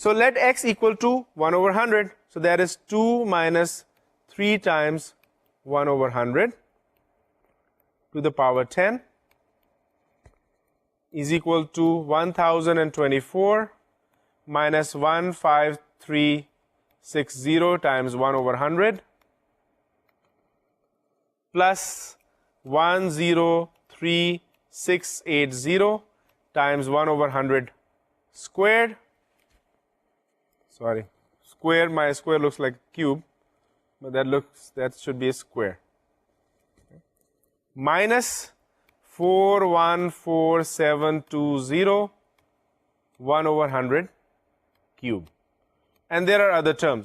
So let x equal to 1 over 100. So that is 2 minus 3 times 1 over 100 to the power 10 is equal to 1024 minus 15360 times 1 over 100 plus 103680 times 1 over 100 squared. Sorry, square, my square looks like cube, but that should be a square. Minus 414720 1 over 100 cube. And there are other terms.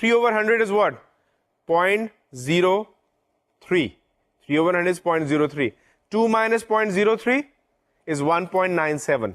3 over 100 is what? 0.03. 3 over 100 is 0.03. 2 minus 0.03 is 1.97.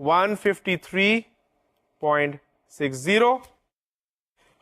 153.60.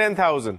10,000.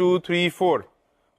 2 3 4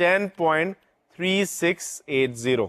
10.3680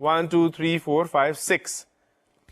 1 2 3 4 5 6.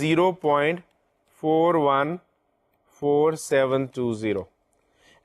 0.414720.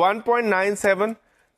1.97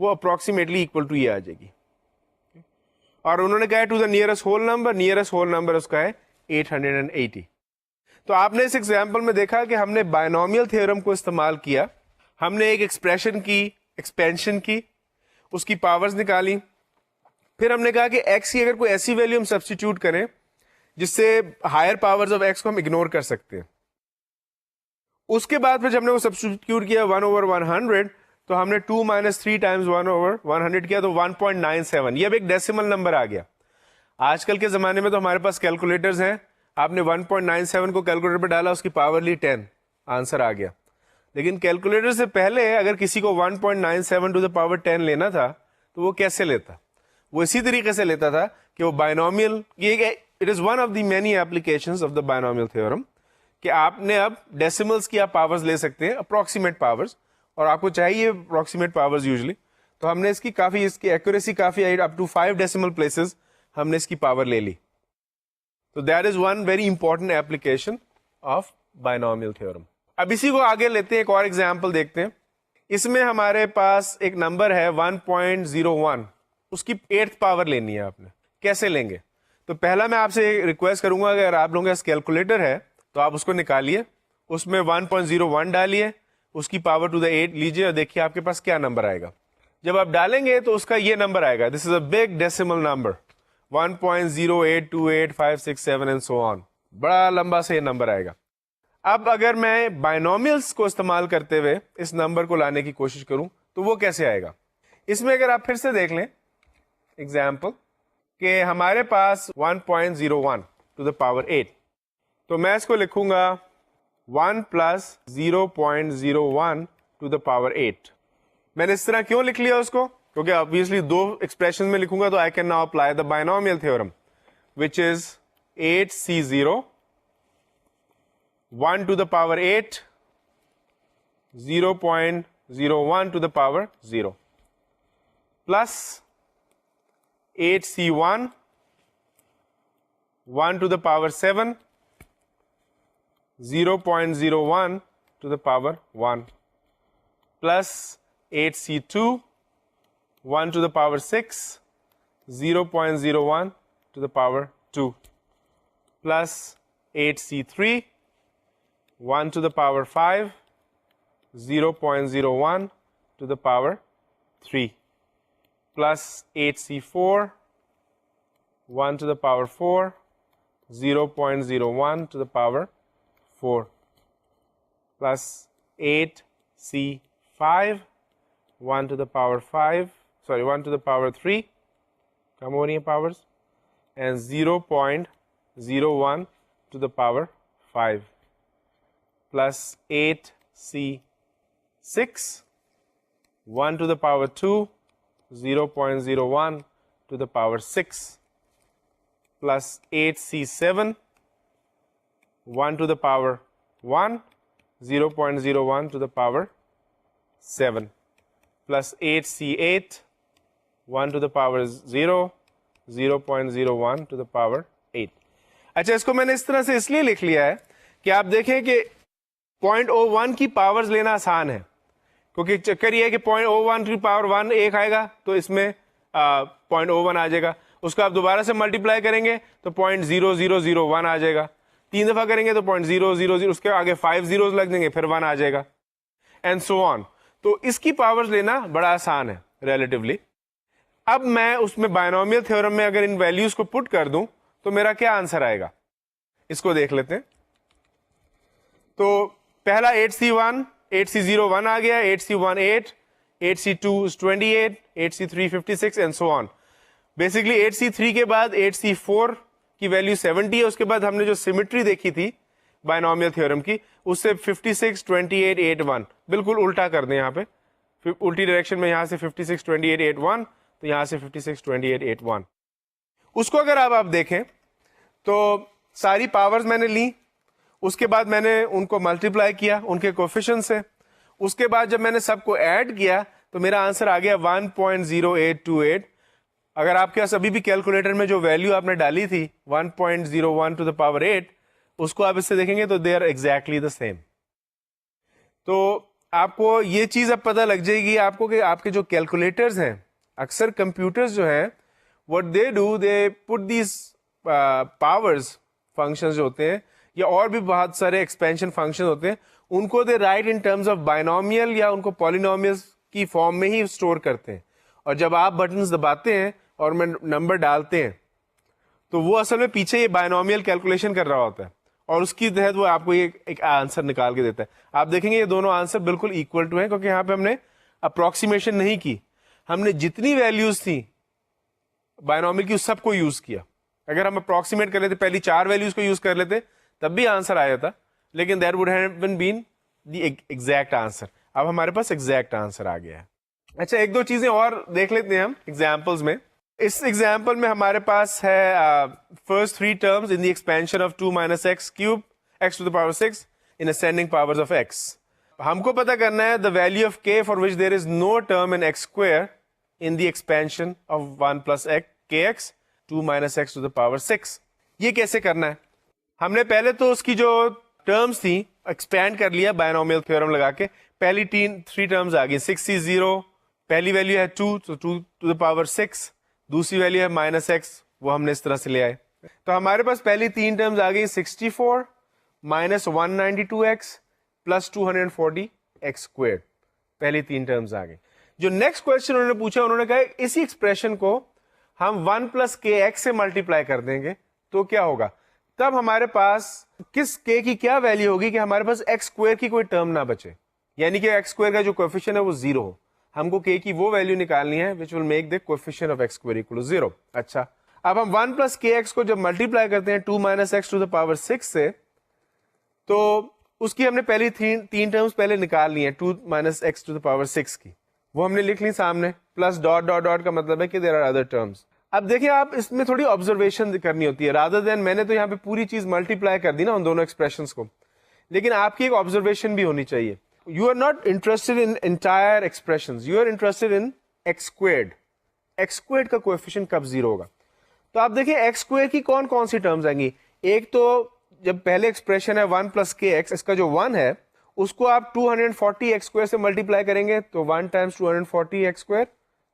وہ approximately equal to یہ آ جائے گی. اور انہوں نے کہا ہے to the nearest whole number اس کا ہے 880. تو آپ نے اس ایگزامپل میں دیکھا کہ ہم نے بائنومیل تھیورم کو استعمال کیا, ہم نے ایک ایکسپریشن کی ایکسپینشن کی, اس کی پاورز نکالی, پھر ہم نے کہا کہ ایکس کی اگر کوئی ایسی ویلیو ہم سبسٹیٹیوٹ کریں جس سے ہائر پاورز آف ایکس کو ہم اگنور کر سکتے ہیں. اس کے بعد پھر جب ہم نے وہ سبسٹیٹیوٹ کیا 1/100 تو ہم نے 2 - 3 ٹائمز 1/100 کیا تو 1.97. یہ اب ایک ڈیسیمل نمبر آ گیا. آج کل کے زمانے میں تو ہمارے پاس کیلکولیٹرز ہیں, آپ نے 1.97 کو کیلکولیٹر پہ ڈالا, اس کی پاور لی 10, آنسر آ گیا. لیکن کیلکولیٹر سے پہلے اگر کسی کو 1.97 ٹو دا پاور 10 لینا تھا تو وہ کیسے لیتا؟ وہ اسی طریقے سے لیتا تھا کہ وہ binomial, it is one of the many applications of the binomial theorem, کہ آپ نے اب ڈیسیملس کی آپ پاورز لے سکتے ہیں, اپروکسیمیٹ پاورز, اور آپ کو چاہیے اپروکسیمیٹ پاورز یوزلی. تو ہم نے اس کی ایکوریسی کافی اپ ٹو 5 ڈیسیمل پلیسز ہم نے اس کی پاور لے لی. تو that is one very important application of binomial theorem. اب اسی کو آگے لیتے ہیں, ایک اور ایگزامپل دیکھتے ہیں. اس میں ہمارے پاس ایک نمبر ہے 1.01, اس کی 8th پاور لینی ہے. آپ نے کیسے لیں گے؟ تو پہلا میں آپ سے ریکویسٹ کروں گا, اگر آپ لوگوں کے پاس کیلکولیٹر ہے تو آپ اس کو نکالیے, اس میں 1.01 ڈالیے, اس کی پاور ٹو دا 8 لیجیے اور دیکھیے آپ کے پاس کیا نمبر آئے گا. جب آپ ڈالیں گے تو اس کا یہ نمبر آئے گا, this is a big decimal number, 1.0828567 and so on, بڑا لمبا سے یہ نمبر آئے گا. اب اگر میں بائنومیلس کو استعمال کرتے ہوئے اس نمبر کو لانے کی کوشش کروں تو وہ کیسے آئے گا؟ اس میں اگر آپ پھر سے دیکھ لیں ایگزامپل کہ ہمارے پاس 1.01 ٹو دا پاور 8, تو میں اس کو لکھوں گا 1 + 0.01 ٹو دا پاور 8. میں نے اس طرح کیوں لکھ لیا اس کو؟ کیونکہ obviously 2 ایکسپریشن میں لکھوں گا تو I can now apply the binomial theorem, which is 8C0 1 to the power 8 0.01 to the power 0 plus 8C1 1 to the power 7 0.01 to the power 1 plus 8C2 1 to the power 6 0.01 to the power 2 plus 8C3 1 to the power 5 0.01 to the power 3 plus 8C4 1 to the power 4 0.01 to the power 4 plus 8C5 1 to the power 1 to the power 3, کم ہو رہی ہیں powers, and 0.01 to the power 5 plus 8C6 1 to the power 2 0.01 to the power 6 plus 8C7 1 to the power 1 0.01 to the power 7 plus 8C8 1 to the power 0 0.01 to the power 8. اچھا, اس کو میں نے اس طرح سے اس لیے لکھ لیا ہے کہ آپ دیکھیں کہ 0.01 کی پاورز لینا آسان ہے, کیونکہ چکر یہ ہے کہ 0.01 کی پاور 1 ایک آئے گا تو اس میں 0.01 آ جائے گا, اس کو آپ دوبارہ سے ملٹیپلائی کریں گے تو 0.0001 آ جائے گا, 3 دفعہ کریں گے تو 0.000, اس کے آگے 5 zeros لگ دیں گے پھر 1 آ جائے گا, اینڈ سو آن. تو اس کی پاورز لینا بڑا آسان ہے ریلیٹیولی. اب میں اس میں بائنومیل تھیورم میں اگر ان ویلیوز کو پٹ کر دوں تو میرا کیا آنسر آئے گا, اس کو دیکھ لیتے ہیں. تو پہلا 8C1 8C0 1 آ گیا, 8C1 8, 8C2 28, 8C3 56 and so on. Basically 8C3 کے بعد 8C4 کی ویلیو 70 ہے, اس کے بعد ہم نے جو سیمیٹری دیکھی تھی بائنومیل تھیورم کی اس سے 56 28 8 1 بالکل الٹا کر دیں, یہاں پہ الٹی ڈائریکشن میں, یہاں سے 56 28 8 1 تو یہاں سے 56 28 8 1. اس کو اگر آپ دیکھیں تو ساری پاورز میں نے لی, اس کے بعد میں نے ان کو ملٹیپلائی کیا ان کے کوفیشنٹ سے, اس کے بعد جب میں نے سب کو ایڈ کیا تو میرا آنسر آ گیا 1.0828. اگر آپ کے پاس ابھی بھی کیلکولیٹر میں جو ویلیو آپ نے ڈالی تھی 1.01 ٹو دا پاور 8, اس کو آپ اس سے دیکھیں گے تو they are exactly the same. تو آپ کو یہ چیز اب پتہ لگ جائے گی آپ کو کہ آپ کے جو کیلکولیٹرز ہیں, اکثر کمپیوٹرز جو ہیں what they do, they put these powers functions جو ہوتے ہیں یا اور بھی بہت سارے ایکسپینشن فنکشن ہوتے ہیں, ان کو they write in terms of binomial یا ان کو پالینومیلز کی فارم میں ہی اسٹور کرتے ہیں, اور جب آپ بٹنز دباتے ہیں اور میں نمبر ڈالتے ہیں تو وہ اصل میں پیچھے یہ بائنومیل کیلکولیشن کر رہا ہوتا ہے, اور اس کی تحت وہ آپ کو یہ ایک آنسر نکال کے دیتا ہے. آپ دیکھیں گے یہ دونوں آنسر بالکل ایکول ٹو ہیں, کیونکہ یہاں پہ ہم نے اپروکسیمیشن نہیں کی, ہم نے جتنی ویلیوز تھیں بائنومیل کی اس سب کو یوز کیا. اگر ہم اپروکسیمیٹ کر لیتے, پہلی 4 ویلیوز کو یوز کر لیتے تب بھی آنسر آیا تھا, لیکن that would have been the exact answer. اب ہمارے پاس ایگزیکٹ آنسر آ گیا ہے. اچھا, ایک دو چیزیں اور دیکھ لیتے ہیں ہم ایگزامپلز میں. اس ایگزامپل میں ہمارے پاس ہے first 3 terms in the expansion of 2 minus x cube x to the power 6 in ascending powers of x. ہم کو پتا کرنا ہے the value of k for which there is no term in x square in the expansion of 1 plus kx 2 minus x to the power 6. یہ کیسے کرنا ہے؟ ہم نے پہلے تو اس کی جو ٹرمز تھیں ایکسپینڈ کر لیا بائنومیل تھیورم لگا کے. پہلی 3 ٹرمز آ گئی. 6 is 0, پہلی ویلیو ہے 2 تو 2 to the power 6, دوسری ویلیو ہے مائنس ایکس, وہ ہم نے اس طرح سے لے آئے. تو ہمارے پاس پہلی 3 ٹرمز آ گئی 64 minus 192x plus 240 x squared. پہلی 3 ٹرمز آ گئی. جو نیکسٹ کوشچن انہوں نے پوچھا, انہوں نے کہا اسی ایکسپریشن کو ہم 1 پلس کے ایکس سے ملٹیپلائی کر دیں گے تو کیا ہوگا. تب ہمارے پاس کس کے کی کیا ویلیو ہوگی کہ ہمارے پاس ایکس اسکوئر کی کوئی ٹرم نہ بچے, یعنی کہ ایکس اسکوئر کا جو کوفیشن ہے وہ 0 ہو. ہم کو k کی وہ ویلیو نکالنی ہے which will make the coefficient of x square equal to 0. اچھا, اب ہم 1 plus kx کو جب ملٹیپلائی کرتے ہیں 2 minus x to the power 6 سے, تو اس کی ہم نے پہلی 3 ٹرمز پہلے نکال لی ہیں 2 minus x to the power 6 کی, وہ ہم نے لکھ لی سامنے. پلس ڈاٹ ڈاٹ ڈاٹ کا مطلب ہے کہ there are other terms. اب دیکھیں آپ اس میں تھوڑی آبزرویشن کرنی ہوتی ہے, rather than میں نے تو یہاں پہ پوری چیز ملٹیپلائی کر دی نا ان دونوں ایکسپریشنز کو, لیکن آپ کی ایک آبزرویشن بھی ہونی چاہیے. You are not interested in entire expressions. You are interested in x squared. x squared کا coefficient کب 0 ہوگا؟ تو آپ دیکھیں x squared کی کون کون سی ٹرمز آئیں گی. ایک تو جب پہلے ایکسپریشن ہے 1 plus kx, اس کا جو 1 ہے اس کو آپ 240 x square سے ملٹیپلائی کریں گے تو 1 times 240 x square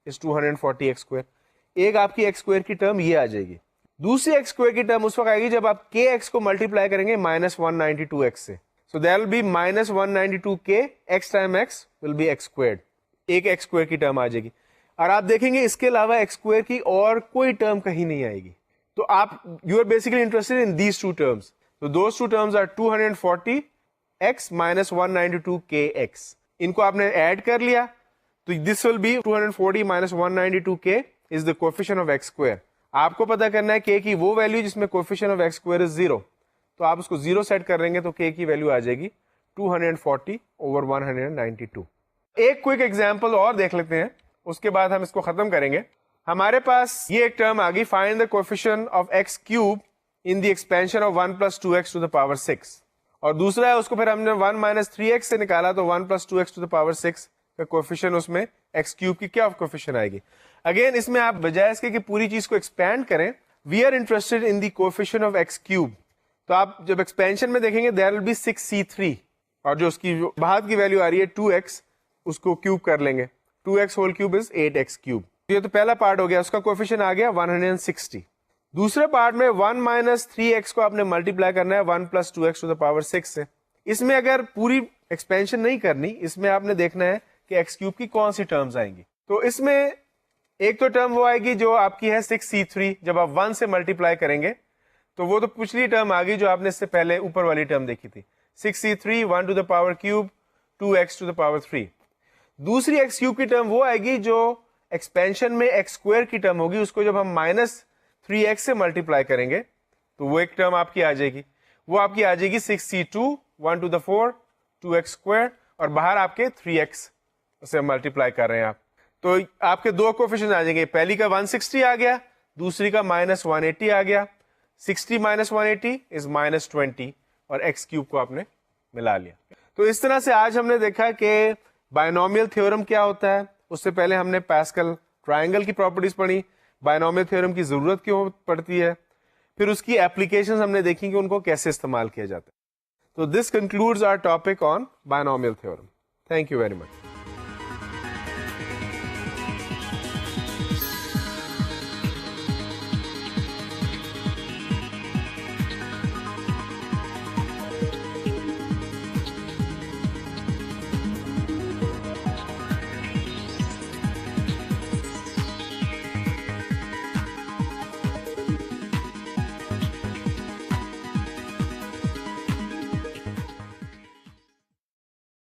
is 240 x square. ایک آپ کی x square کی ٹرم یہ آ جائے گی. دوسری x square کی ٹرم اس وقت آئے گی جب آپ kx کو ملٹیپلائی کریں گے minus 192x سے. So there will be minus 192k x times x will be x squared. ایک x square کی ٹرم آ جائے گی, اور آپ دیکھیں گے اس کے علاوہ x square کی اور کوئی ٹرم کہیں نہیں آئے گی. تو آپ you are basically interested in these 2 terms. So those 2 terms are 240x minus 192kx. ان کو آپ نے ایڈ کر لیا تو this will be 240 minus 192k is the coefficient of x square. آپ کو پتا کرنا ہے k کی وہ ویلیو جس میں coefficient of x square is 0. تو آپ اس کو 0 سیٹ کر لیں گے تو k کی ویلیو آ جائے گی 240 over 192. ایک کوئک ایگزامپل اور دیکھ لیتے ہیں, اس کے بعد ہم اس کو ختم کریں گے. ہمارے پاس یہ ایک ٹرم آ گئی, find the coefficient of x cube in the expansion of 1 plus 2x to the power 6. اور دوسرا ہے اس کو پھر ہم نے 1 minus 3x سے نکالا تو 1 plus 2x to the power 6 کا کوفیشنٹ, اس میں x کیوب کی کیا کوفیشنٹ آئے گی. اگین اس میں آپ بجائے اس کے کہ پوری چیز کو ایکسپینڈ کریں, we are interested in the coefficient of x cube. تو آپ جب ایکسپینشن میں دیکھیں گے دیر ول بی 6c3, اور جو اس کی باہر کی ویلیو آ رہی ہے 2x, اس کو کیوب کر لیں گے. 2x whole cube is 8x cube. یہ تو پہلا پارٹ ہو گیا, اس کا کوفیشنٹ آ گیا 160. دوسرے پارٹ میں 1 minus 3x کو آپ نے ملٹیپلائی کرنا ہے 1 plus 2x to the power 6 سے. اس میں اگر پوری ایکسپینشن نہیں کرنی, اس میں آپ نے دیکھنا ہے کہ x کیوب کی کون سی ٹرمز آئیں گی. تو اس میں ایک تو ٹرم وہ آئے گی جو آپ کی ہے 6c3, جب آپ 1 سے ملٹیپلائی کریں گے تو وہ تو پچھلی ٹرم آ گئی جو آپ نے اس سے پہلے اوپر والی ٹرم دیکھی تھی. 6c3 1 to the power cube 2x to the power 3. دوسری x کیوب کی ٹرم وہ آئے گی جو ایکسپینشن میں x اسکوئر کی ٹرم ہوگی, اس کو جب ہم مائنس 3x سے ملٹیپلائی کریں گے تو وہ ایک ٹرم آپ کی آ جائے گی. وہ آپ کی آ جائے گی 6c2 1 to the 4 2x square, اور باہر آپ کے 3x سے ملٹیپلائی کر رہے ہیں آپ, تو آپ کے دو کوفیشنٹ آ جائیں گے. پہلی کا 160 آ گیا, دوسری کا minus 180 آ گیا. 60 minus 180 is minus 20, اور x کیوب کو آپ نے ملا لیا. تو اس طرح سے آج ہم نے دیکھا کہ بائنومیل تھیورم کیا ہوتا ہے. اس سے پہلے ہم نے پاسکل ٹرائنگل کی پراپرٹیز پڑھی, بائنومیل تھیورم کی ضرورت کیوں پڑتی ہے, پھر اس کی اپلیکیشنز ہم نے دیکھی کہ ان کو کیسے استعمال کیا جاتا ہے. تو this concludes our topic on binomial theorem. Thank you very much.